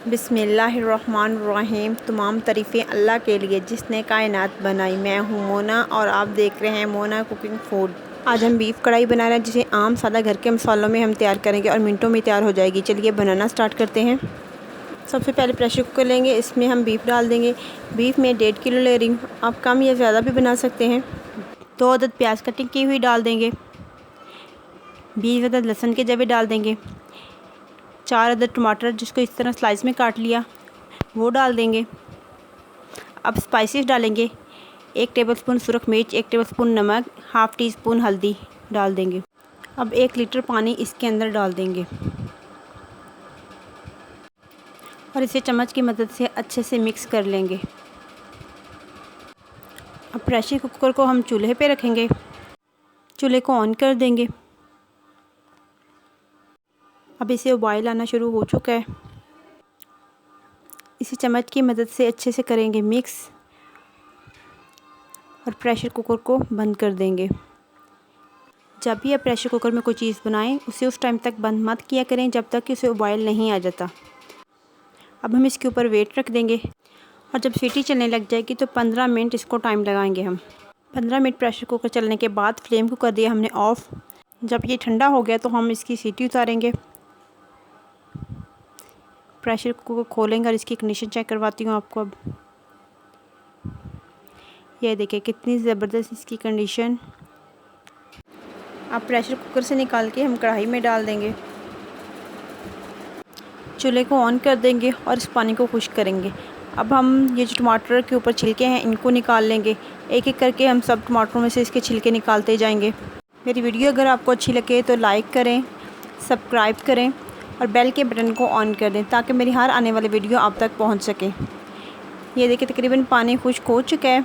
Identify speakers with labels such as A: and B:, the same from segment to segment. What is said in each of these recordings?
A: बिस्मिल्लाहिर्रहमानिर्रहीम। तमाम तारीफ़ें अल्लाह के लिए जिसने कायनात बनाई। मैं हूँ मोना और आप देख रहे हैं मोना कुकिंग फूड। आज हम बीफ कढ़ाई बना रहे हैं जिसे आम सादा घर के मसालों में हम तैयार करेंगे और मिनटों में तैयार हो जाएगी। चलिए बनाना स्टार्ट करते हैं। सबसे पहले प्रेशर कुकर लेंगे, इसमें हम बीफ डाल देंगे। बीफ में 1.5 किलो ले रही हूँ, आप कम या ज़्यादा भी बना सकते हैं। 2 अदद प्याज कटिंग की हुई डाल देंगे। 20 अदद लहसुन के जवे डाल देंगे। 4 अदद टमाटर जिसको इस तरह स्लाइस में काट लिया वो डाल देंगे। अब स्पाइसेस डालेंगे। 1 टेबलस्पून सुरख मिर्च, 1 टेबलस्पून नमक, हाफ़ टी स्पून हल्दी डाल देंगे। अब 1 लीटर पानी इसके अंदर डाल देंगे और इसे चम्मच की मदद से अच्छे से मिक्स कर लेंगे। अब प्रेशर कुकर को हम चूल्हे पे रखेंगे। चूल्हे को ऑन कर देंगे। अब इसे उबाल आना शुरू हो चुका है। इसे चम्मच की मदद से अच्छे से करेंगे मिक्स और प्रेशर कुकर को बंद कर देंगे। जब भी आप प्रेशर कुकर में कोई चीज़ बनाएं उसे उस टाइम तक बंद मत किया करें जब तक कि उसे उबाल नहीं आ जाता। अब हम इसके ऊपर वेट रख देंगे और जब सीटी चलने लग जाएगी तो 15 मिनट इसको टाइम लगाएंगे हम। 15 मिनट प्रेशर कुकर चलने के बाद फ्लेम को कर दिया हमने ऑफ़। जब ये ठंडा हो गया तो हम इसकी सीटी उतारेंगे। प्रेशर कुकर खोलेंगे और इसकी कंडीशन चेक करवाती हूँ आपको। अब ये देखिए कितनी ज़बरदस्त इसकी कंडीशन। अब प्रेशर कुकर से निकाल के हम कढ़ाई में डाल देंगे। चूल्हे को ऑन कर देंगे और इस पानी को खुश्क करेंगे। अब हम ये जो टमाटर के ऊपर छिलके हैं इनको निकाल लेंगे। एक एक करके हम सब टमाटरों में से इसके छिलके निकालते जाएंगे। मेरी वीडियो अगर आपको अच्छी लगे तो लाइक करें, सब्सक्राइब करें और बेल के बटन को ऑन कर दें ताकि मेरी हर आने वाली वीडियो आप तक पहुंच सके। ये देखिए तकरीबन पानी खुश्क हो चुका है।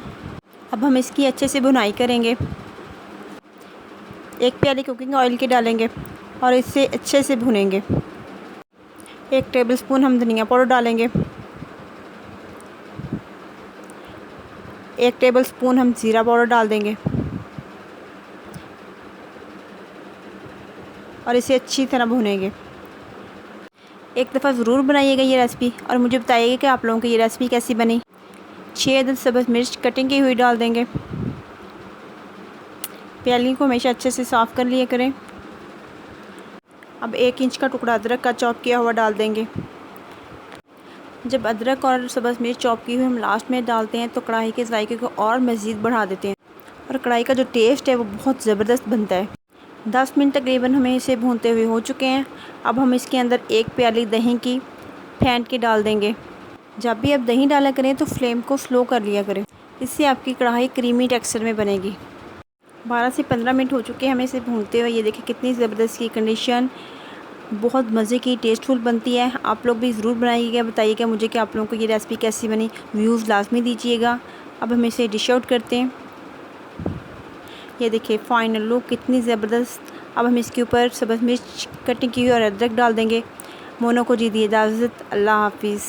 A: अब हम इसकी अच्छे से भुनाई करेंगे। 1 प्याली कुकिंग ऑयल के डालेंगे और इसे अच्छे से भुनेंगे। 1 टेबलस्पून हम धनिया पाउडर डालेंगे। 1 टेबलस्पून हम ज़ीरा पाउडर डाल देंगे और इसे अच्छी तरह भुनेंगे। एक दफ़ा ज़रूर बनाइएगा ये रेसिपी और मुझे बताइएगा कि आप लोगों को ये रेसिपी कैसी बनी। 6 अदद सब्ज़ मिर्च कटिंग की हुई डाल देंगे। प्याली को हमेशा अच्छे से साफ़ कर लिया करें। अब 1 इंच का टुकड़ा अदरक का चॉप किया हुआ डाल देंगे। जब अदरक और सब्ज़ मिर्च चॉप की हुई हम लास्ट में डालते हैं तो कढ़ाई के जायके को और मज़ीद बढ़ा देते हैं और कढ़ाई का जो टेस्ट है वो बहुत ज़बरदस्त बनता है। 10 मिनट तकरीबन हमें इसे भूनते हुए हो चुके हैं। अब हम इसके अंदर 1 प्याली दही की फेंट के डाल देंगे। जब भी आप दही डाला करें तो फ्लेम को स्लो कर लिया करें, इससे आपकी कढ़ाई क्रीमी टेक्सचर में बनेगी। 12 से 15 मिनट हो चुके हैं हमें इसे भूनते हुए। ये देखिए कितनी ज़बरदस्त की कंडीशन, बहुत मज़े की टेस्टफुल बनती है। आप लोग भी ज़रूर बनाइएगा, बताइएगा मुझे कि आप लोगों को ये रेसिपी कैसी बनी। व्यूज़ लाजमी दीजिएगा। अब हम इसे डिश आउट करते हैं। ये देखिए फाइनल लुक कितनी ज़बरदस्त। अब हम इसके ऊपर सब्ज़ मिर्च कटिंग की हुई और अदरक डाल देंगे। मोनो को जी दी इजाज़त। अल्लाह हाफिज़।